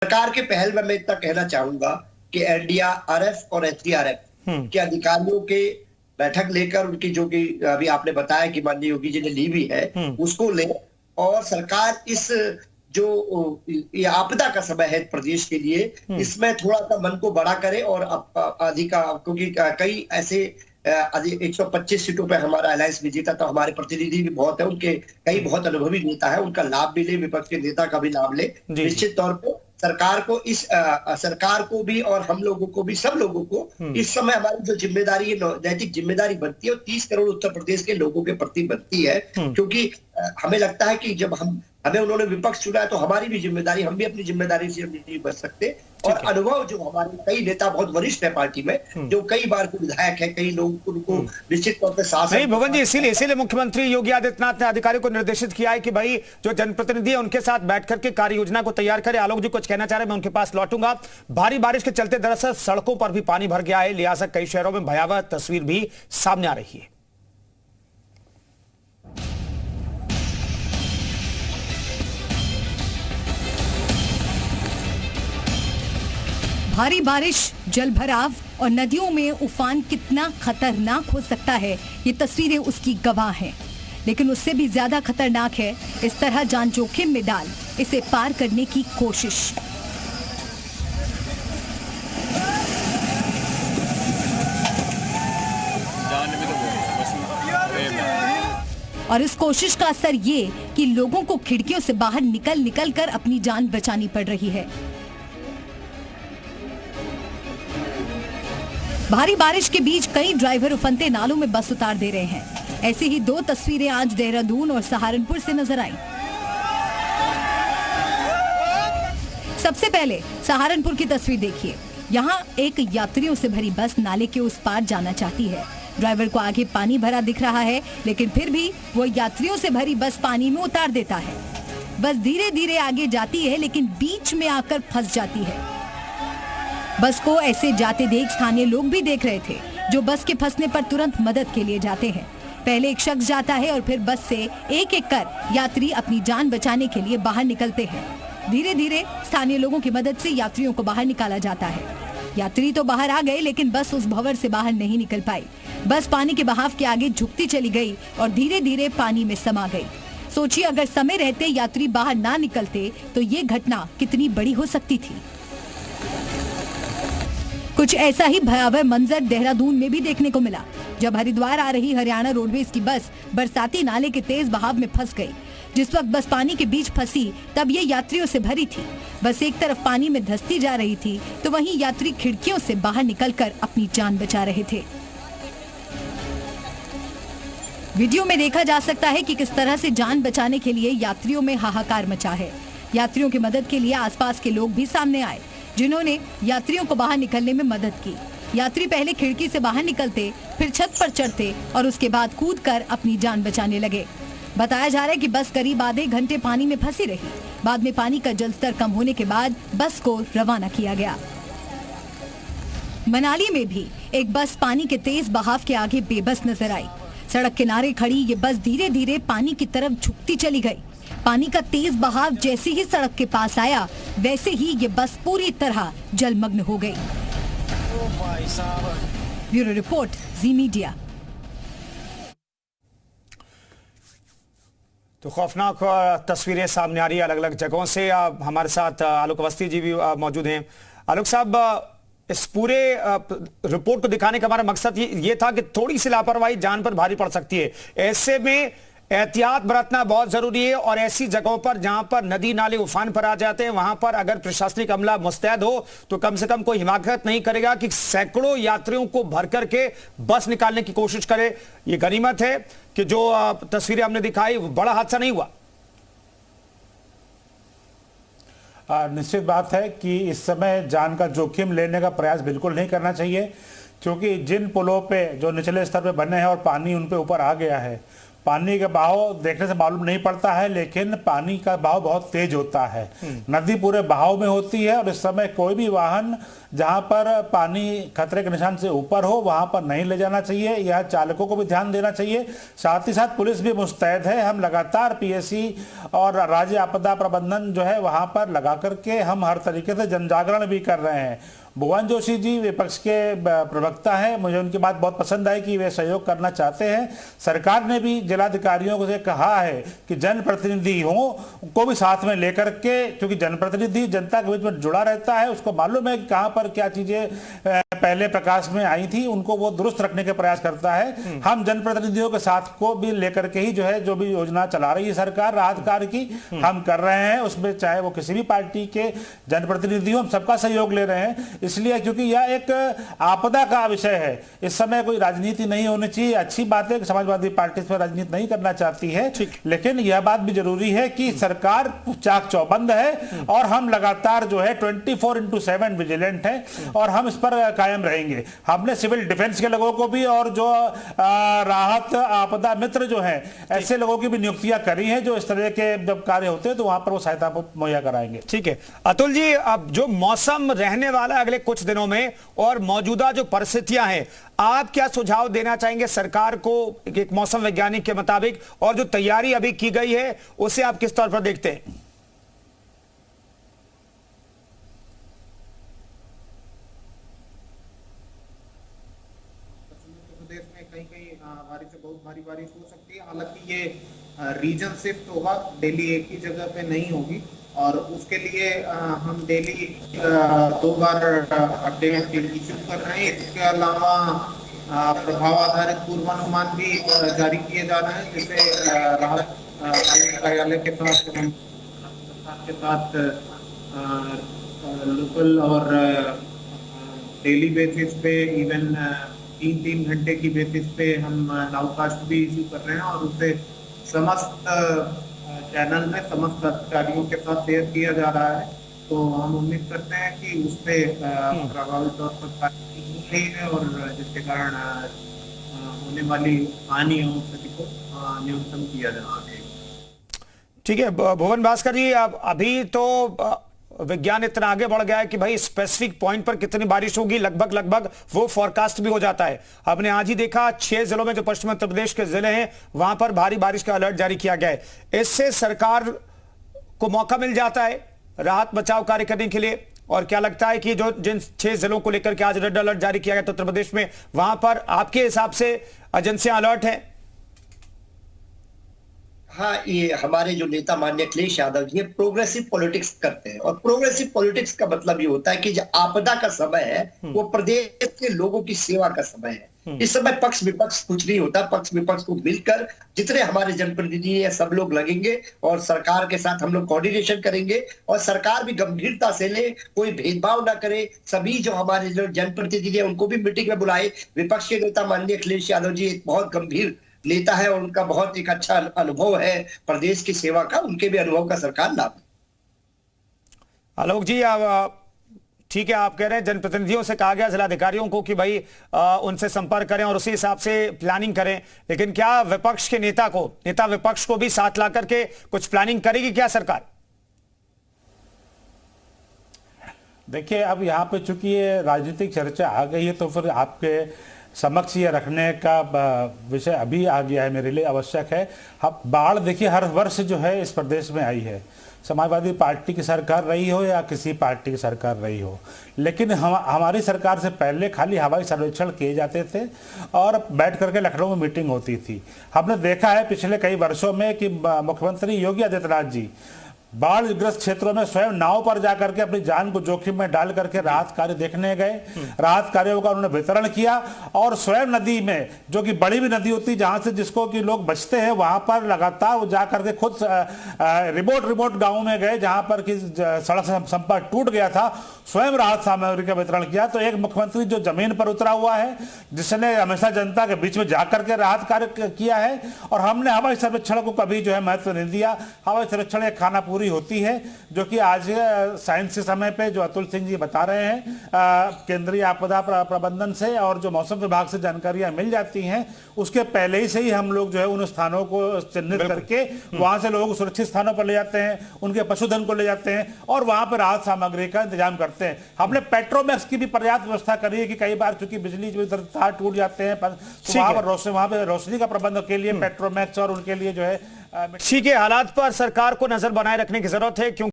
सरकार के पहल में मैं इतना कहना चाहूंगा कि एनडीआरएफ और एसडीआरएफ के अधिकारियों के बैठक लेकर उनकी जो कि अभी आपने बताया कि माननीय योगी जी ने ली भी है उसको ले, और सरकार इस जो ये आपदा का समय है प्रदेश के लिए इसमें थोड़ा सा मन को बड़ा करे और क्योंकि कई ऐसे 125 सीटों पे हमारा अलायंस भी जीता, तो हमारे प्रतिनिधि भी बहुत है, उनके कई बहुत अनुभवी नेता है, उनका लाभ भी ले, विपक्ष के नेता का भी लाभ ले। निश्चित तौर पर सरकार को भी और हम लोगों को भी, सब लोगों को इस समय हमारी जो जिम्मेदारी है, नैतिक जिम्मेदारी बनती है, और 30 करोड़ उत्तर प्रदेश के लोगों के प्रति बनती है। क्योंकि हमें लगता है कि जब हमें उन्होंने विपक्ष चुना है तो हमारी भी जिम्मेदारी, हम भी अपनी जिम्मेदारी से नहीं बच सकते। और अनुभव जो हमारे कई नेता बहुत वरिष्ठ है पार्टी में, जो कई बार के विधायक है, कई लोग उनको निश्चित तौर पर साथ नहीं भुवन जी, इसीलिए मुख्यमंत्री योगी आदित्यनाथ ने अधिकारियों को निर्देशित किया है कि भाई जो जनप्रतिनिधि है उनके साथ बैठ करके कार्य योजना को तैयार करें। आलोक जी कुछ कहना चाह रहे हैं, मैं उनके पास लौटूंगा। भारी बारिश के चलते दरअसल सड़कों पर भी पानी भर गया है, लिहाजा कई शहरों में भयावह तस्वीर भी सामने आ रही है। भारी बारिश, जलभराव और नदियों में उफान कितना खतरनाक हो सकता है, ये तस्वीरें उसकी गवाह हैं। लेकिन उससे भी ज्यादा खतरनाक है इस तरह जान जोखिम में डाल इसे पार करने की कोशिश। और इस कोशिश का असर ये कि लोगों को खिड़कियों से बाहर निकल कर अपनी जान बचानी पड़ रही है। भारी बारिश के बीच कई ड्राइवर उफनते नालों में बस उतार दे रहे हैं। ऐसी ही 2 तस्वीरें आज देहरादून और सहारनपुर से नजर आईं। सबसे पहले सहारनपुर की तस्वीर देखिए। यहाँ एक यात्रियों से भरी बस नाले के उस पार जाना चाहती है। ड्राइवर को आगे पानी भरा दिख रहा है, लेकिन फिर भी वो यात्रियों से भरी बस पानी में उतार देता है। बस धीरे धीरे आगे जाती है, लेकिन बीच में आकर फंस जाती है। बस को ऐसे जाते देख स्थानीय लोग भी देख रहे थे, जो बस के फंसने पर तुरंत मदद के लिए जाते हैं। पहले एक शख्स जाता है और फिर बस से एक एक कर यात्री अपनी जान बचाने के लिए बाहर निकलते हैं। धीरे धीरे स्थानीय लोगों की मदद से यात्रियों को बाहर निकाला जाता है। यात्री तो बाहर आ गए, लेकिन बस उस भंवर से बाहर नहीं निकल पाई। बस पानी के बहाव के आगे झुकती चली गई और धीरे धीरे पानी में समा गई। सोचिए, अगर समय रहते यात्री बाहर ना निकलते तो ये घटना कितनी बड़ी हो सकती थी। कुछ ऐसा ही भयावह मंजर देहरादून में भी देखने को मिला, जब हरिद्वार आ रही हरियाणा रोडवेज की बस बरसाती नाले के तेज बहाव में फंस गई। जिस वक्त बस पानी के बीच फंसी तब ये यात्रियों से भरी थी। बस एक तरफ पानी में धंसती जा रही थी, तो वहीं यात्री खिड़कियों से बाहर निकलकर अपनी जान बचा रहे थे। वीडियो में देखा जा सकता है कि किस तरह से जान बचाने के लिए यात्रियों में हाहाकार मचा है। यात्रियों की मदद के लिए आसपास के लोग भी सामने आए, जिन्होंने यात्रियों को बाहर निकलने में मदद की। यात्री पहले खिड़की से बाहर निकलते, फिर छत पर चढ़ते और उसके बाद कूदकर अपनी जान बचाने लगे। बताया जा रहा है कि बस करीब आधे घंटे पानी में फंसी रही। बाद में पानी का जलस्तर कम होने के बाद बस को रवाना किया गया। मनाली में भी एक बस पानी के तेज बहाव के आगे बेबस नजर आई। सड़क किनारे खड़ी ये बस धीरे धीरे पानी की तरफ झुकती चली गई। पानी का तेज बहाव जैसे ही सड़क के पास आया, वैसे ही ये बस पूरी तरह जलमग्न हो गई। ब्यूरो रिपोर्ट, जी मीडिया। तो खौफनाक तस्वीरें सामने आ रही है अलग अलग जगहों से। हमारे साथ आलोक अवस्थी जी भी मौजूद हैं। आलोक साहब, इस पूरे रिपोर्ट को दिखाने का हमारा मकसद ये था कि थोड़ी सी लापरवाही जान पर भारी पड़ सकती है। ऐसे में एहतियात बरतना बहुत जरूरी है, और ऐसी जगहों पर जहां पर नदी नाले उफान पर आ जाते हैं, वहां पर अगर प्रशासनिक अमला मुस्तैद हो तो कम से कम कोई हिमाकत नहीं करेगा कि सैकड़ों यात्रियों को भर करके बस निकालने की कोशिश करे। ये गनीमत है कि जो तस्वीरें हमने दिखाई, बड़ा हादसा नहीं हुआ। निश्चित बात है कि इस समय जान का जोखिम लेने का प्रयास बिल्कुल नहीं करना चाहिए, क्योंकि जिन पुलों पे जो निचले स्तर पे बने हैं और पानी उन पे ऊपर आ गया है, पानी का बहाव देखने से मालूम नहीं पड़ता है, लेकिन पानी का बहाव बहुत तेज होता है। नदी पूरे बहाव में होती है और इस समय कोई भी वाहन जहां पर पानी खतरे के निशान से ऊपर हो वहां पर नहीं ले जाना चाहिए। यह चालकों को भी ध्यान देना चाहिए। साथ ही साथ पुलिस भी मुस्तैद है। हम लगातार पीएससी और राज्य आपदा प्रबंधन जो है वहां पर लगा करके हम हर तरीके से जन जागरण भी कर रहे हैं। भुवन जोशी जी विपक्ष के प्रवक्ता हैं, मुझे उनकी बात बहुत पसंद आई कि वे सहयोग करना चाहते हैं। सरकार ने भी जिलाधिकारियों से कहा है कि जनप्रतिनिधियों को भी साथ में लेकर के, क्योंकि जनप्रतिनिधि जनता के बीच में जुड़ा रहता है, उसको मालूम है कि कहां पर क्या चीजें पहले प्रकाश में आई थी, उनको वो दुरुस्त रखने के प्रयास करता है। हम जनप्रतिनिधियों के साथ को भी लेकर के ही जो भी योजना चला रही है सरकार राहत कार्य की, हम कर रहे हैं। उसमें चाहे वो किसी भी पार्टी के जनप्रतिनिधि हो, हम सबका सहयोग ले रहे हैं। इसलिए क्योंकि यह एक आपदा का विषय है, इस समय कोई राजनीति नहीं होनी चाहिए। अच्छी बात है कि समाजवादी पार्टी इस पर राजनीति नहीं करना चाहती है, लेकिन यह बात भी जरूरी है कि सरकार चाक चौबंद है और हम लगातार जो है 24/7 विजिलेंट है और हम इस पर कायम रहेंगे। हमने सिविल डिफेंस के लोगों को भी और जो राहत आपदा मित्र जो है ऐसे लोगों की भी नियुक्तियां करी हैं, जो इस तरह के जब कार्य होते हैं तो वहां पर वो सहायता मुहैया कराएंगे। ठीक है अतुल जी, अब जो मौसम रहने वाला है अगले कुछ दिनों में और मौजूदा जो परिस्थितियां हैं, आप क्या सुझाव देना चाहेंगे सरकार को एक मौसम वैज्ञानिक के मुताबिक, और जो तैयारी अभी की गई है उसे आप किस तौर पर देखते हैं? प्रदेश में कहीं भारी से बहुत भारी बारिश हो सकती है। हालांकि ये रीजन शिफ्ट होगा, दिल्ली एक ही जगह पे नहीं होगी और उसके लिए हम डेली 2 बार अपडेट इश्यू कर रहे हैं। इसके अलावा प्रभाव आधारित पूर्वानुमान भी जारी किए जा रहे हैं, जिससे राहत कार्यालय के साथ लोकल और डेली बेसिस पे, इवन 3-3 घंटे की बेसिस पे हम नाउकास्ट भी इश्यू कर रहे हैं और उसे समस्त चैनल में समस्त अधिकारियों के साथ शेयर किया जा रहा है। तो हम उम्मीद करते हैं कि उस पर प्रभावी तौर पर कार्रवाई हो रही है और जिसके कारण होने वाली हानि और क्षति को न्यूनतम किया जा सके। ठीक है भुवन भास्कर जी, अभी तो विज्ञान इतना आगे बढ़ गया है कि भाई स्पेसिफिक पॉइंट पर कितनी बारिश होगी लगभग वो फोरकास्ट भी हो जाता है। हमने आज ही देखा 6 जिलों में जो पश्चिम उत्तर प्रदेश के जिले हैं वहां पर भारी बारिश का अलर्ट जारी किया गया है। इससे सरकार को मौका मिल जाता है राहत बचाव कार्य करने के लिए। और क्या लगता है कि जो जिन 6 जिलों को लेकर के आज रेड अलर्ट जारी किया गया तो उत्तर प्रदेश में, वहां पर आपके हिसाब से एजेंसियां अलर्ट है? हाँ, ये हमारे जो नेता माननीय अखिलेश यादव जी प्रोग्रेसिव पॉलिटिक्स करते हैं और प्रोग्रेसिव पॉलिटिक्स का मतलब ये होता है कि जो आपदा का समय है वो प्रदेश के लोगों की सेवा का समय है। इस समय पक्ष विपक्ष कुछ नहीं होता, पक्ष विपक्ष को मिलकर जितने हमारे जनप्रतिनिधि हैं सब लोग लगेंगे और सरकार के साथ हम लोग कोऑर्डिनेशन करेंगे और सरकार भी गंभीरता से ले, कोई भेदभाव ना करे। सभी जो हमारे जो जनप्रतिनिधि हैं उनको भी मीटिंग में बुलाए। विपक्ष के नेता माननीय अखिलेश यादव जी एक बहुत गंभीर नेता है और उनका बहुत एक अच्छा अनुभव है प्रदेश की सेवा का, उनके भी अनुभव का सरकार लाभ। आलोक जी, ठीक है, आप कह रहे हैं जनप्रतिनिधियों से कहा गया जिलाधिकारियों को कि भाई उनसे संपर्क करें और उसी हिसाब से प्लानिंग करें, लेकिन क्या विपक्ष के नेता विपक्ष को भी साथ ला करके कुछ प्लानिंग करेगी क्या सरकार? देखिए, अब यहाँ पे चूंकि ये राजनीतिक चर्चा आ गई है तो फिर आपके समक्ष ये रखने का विषय अभी आ गया है, मेरे लिए आवश्यक है। अब बाढ़ देखिए हर वर्ष जो है इस प्रदेश में आई है, समाजवादी पार्टी की सरकार रही हो या किसी पार्टी की सरकार रही हो, लेकिन हमारी सरकार से पहले खाली हवाई सर्वेक्षण किए जाते थे और बैठ करके लखनऊ में मीटिंग होती थी। हमने देखा है पिछले कई वर्षों में कि मुख्यमंत्री योगी आदित्यनाथ जी बाढ़ग्रस्त क्षेत्रों में स्वयं नाव पर जाकर के अपनी जान को जोखिम में डाल करके राहत कार्य देखने गए, राहत कार्यों का उन्होंने वितरण किया और स्वयं नदी में, जो कि बड़ी भी नदी होती जहां से जिसको कि लोग बचते हैं, वहां पर लगातार वो जा करके खुद रिमोट गांव में गए जहां पर कि सड़क संपर्क टूट गया था, स्वयं राहत सामग्री का वितरण किया। तो एक मुख्यमंत्री जो जमीन पर उतरा हुआ है, जिसने हमेशा जनता के बीच में जाकर के राहत कार्य किया है। और हमने हवाई सर्वेक्षण को कभी जो है महत्व नहीं दिया। हवाई सर्वेक्षण एक खानापुर पूरी होती है, जो कि आज साइंस के समय पे जो अतुल सिंह जी बता रहे हैं केंद्रीय आपदा प्रबंधन से और जो मौसम विभाग से जानकारियां मिल जाती हैं, उसके पहले ही से ही हम लोग जो है उन स्थानों को चिन्हित करके वहां से लोगों को सुरक्षित स्थानों पर ले जाते हैं, उनके पशुधन को ले जाते हैं और वहां पर राहत सामग्री का इंतजाम करते हैं। हमने पेट्रोमैक्स की भी पर्याप्त व्यवस्था करी है कि कई बार चूंकि बिजली जो इधर तार टूट जाते हैं तो वहां पर रोशनी का प्रबंध के लिए पेट्रोमैक्स और उनके लिए जो है ठीक है, हालात पर सरकार को नजर बनाए रखने की जरूरत है क्योंकि